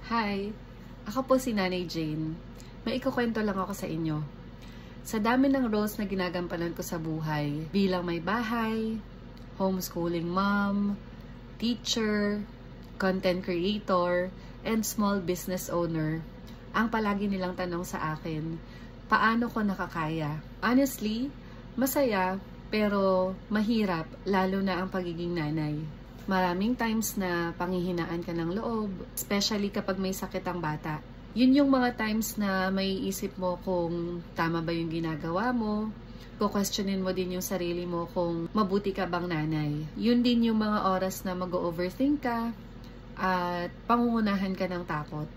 Hi! Ako po si Nanay Jane. May ikukwento lang ako sa inyo. Sa dami ng roles na ginagampanan ko sa buhay, bilang may bahay, homeschooling mom, teacher, content creator, and small business owner, ang palagi nilang tanong sa akin, paano ko nakakaya? Honestly, masaya pero mahirap lalo na ang pagiging nanay. Maraming times na panghihinaan ka ng loob, especially kapag may sakit ang bata. Yun yung mga times na may isip mo kung tama ba yung ginagawa mo, questionin mo din yung sarili mo kung mabuti ka bang nanay. Yun din yung mga oras na mag-overthink ka at pangungunahan ka ng takot.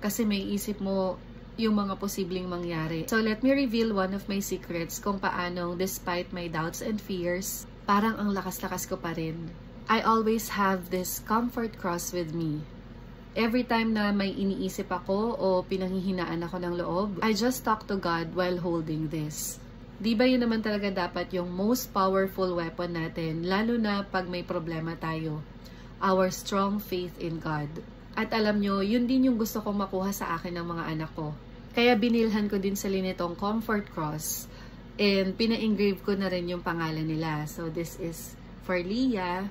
Kasi may isip mo yung mga posibleng mangyari. So let me reveal one of my secrets kung paano despite my doubts and fears, parang ang lakas-lakas ko pa rin. I always have this comfort cross with me. Every time na may iniisip ako o pinanghihinaan ako ng loob, I just talk to God while holding this. Di ba yun naman talaga dapat yung most powerful weapon natin, lalo na pag may problema tayo? Our strong faith in God. At alam nyo, yun din yung gusto kong makuha sa akin ng mga anak ko. Kaya binilhan ko din sa nitong comfort cross and pina-engrave ko na rin yung pangalan nila. So this is for Leah.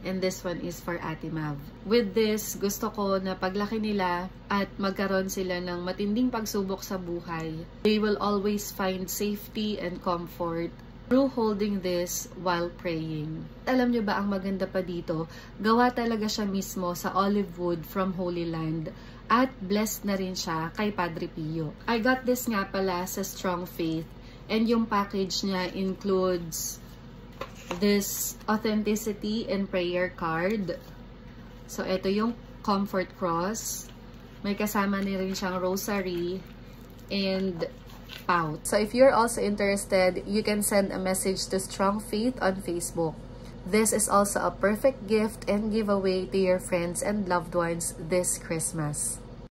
And this one is for Ate Mav. With this, gusto ko na paglaki nila at magkaroon sila ng matinding pagsubok sa buhay, they will always find safety and comfort through holding this while praying. Alam nyo ba ang maganda pa dito? Gawa talaga siya mismo sa olive wood from Holy Land at blessed na rin siya kay Padre Pio. I got this nga pala sa Strong Faith and yung package niya includes this authenticity and prayer card. So, ito yung comfort cross. May kasama na rin siyang rosary and pout. So, if you're also interested, you can send a message to Strong Faith on Facebook. This is also a perfect gift and giveaway to your friends and loved ones this Christmas.